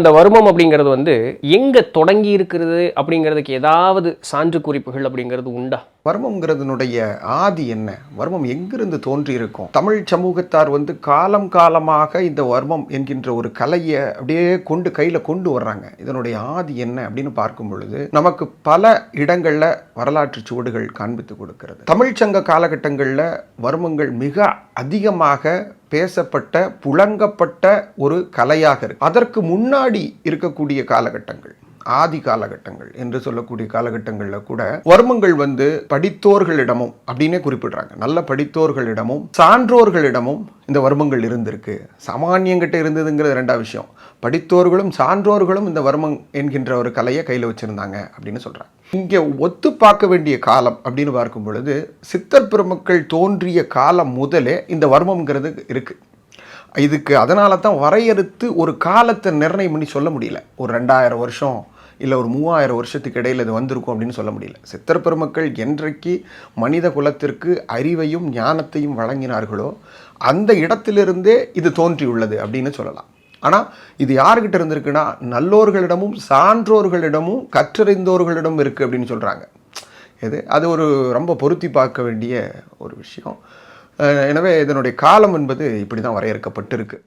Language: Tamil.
இந்த வர்மம் அப்படிங்கிறது வந்து எங்க தொடங்கி இருக்கிறது அப்படிங்கிறதுக்கு ஏதாவது சான்று குறிப்புகள் அப்படிங்கிறது உண்டா? வர்மம்ங்கிறதுனுடைய ஆதி என்ன? வர்மம் எங்கிருந்து தோன்றி இருக்கும்? தமிழ் சமூகத்தார் வந்து காலம் காலமாக இந்த வர்மம் என்கின்ற ஒரு கலையை அப்படியே கையில் கொண்டு வர்றாங்க. இதனுடைய ஆதி என்ன அப்படின்னு பார்க்கும் பொழுது நமக்கு பல இடங்களில் வரலாற்று சுவடுகள் காண்பித்து கொடுக்கிறது. தமிழ் சங்க காலகட்டங்களில் வர்மங்கள் மிக அதிகமாக பேசப்பட்ட புழங்கப்பட்ட ஒரு கலையாக இருக்கு. அதற்கு முன்னாடி இருக்கக்கூடிய காலகட்டங்கள், ஆதி காலகட்டங்கள் என்று சொல்லக்கூடிய காலகட்டங்களில் கூட வர்மங்கள் வந்து படித்தோர்களிடமும் அப்படின்னே குறிப்பிடுறாங்க. நல்ல படித்தோர்களிடமும் சான்றோர்களிடமும் இந்த வர்மங்கள் இருந்திருக்கு. சாமானியங்கிட்ட இருந்ததுங்கிறது ரெண்டாவது விஷயம். படித்தோர்களும் சான்றோர்களும் இந்த வர்மம் என்கின்ற ஒரு கலையை கையில் வச்சிருந்தாங்க அப்படின்னு சொல்றாங்க. இங்கே ஒத்து பார்க்க வேண்டிய காலம் அப்படின்னு பார்க்கும் பொழுது சித்தர் பெருமக்கள் தோன்றிய காலம் முதலே இந்த வர்மம்ங்கிறது இருக்கு. இதுக்கு அதனால தான் வரையறுத்து ஒரு காலத்தை நிர்ணயம் பண்ணி சொல்ல முடியல. ஒரு 2000 வருஷம் இல்லை ஒரு 3000 வருஷத்துக்கு இடையில் இது வந்திருக்கும் அப்படின்னு சொல்ல முடியல. சித்தர் பெருமக்கள் என்றைக்கு மனித குலத்திற்கு அறிவையும் ஞானத்தையும் வழங்கினார்களோ அந்த இடத்திலிருந்தே இது தோன்றியுள்ளது அப்படின்னு சொல்லலாம். ஆனால் இது யாருக்கிட்ட இருந்திருக்குன்னா நல்லோர்களிடமும் சான்றோர்களிடமும் கற்றறிந்தோர்களிடம் இருக்குது அப்படின்னு சொல்கிறாங்க. அது ஒரு ரொம்ப பொருத்தி பார்க்க வேண்டிய ஒரு விஷயம். எனவே இதனுடைய காலம் என்பது இப்படி தான் வரையறுக்கப்பட்டிருக்கு.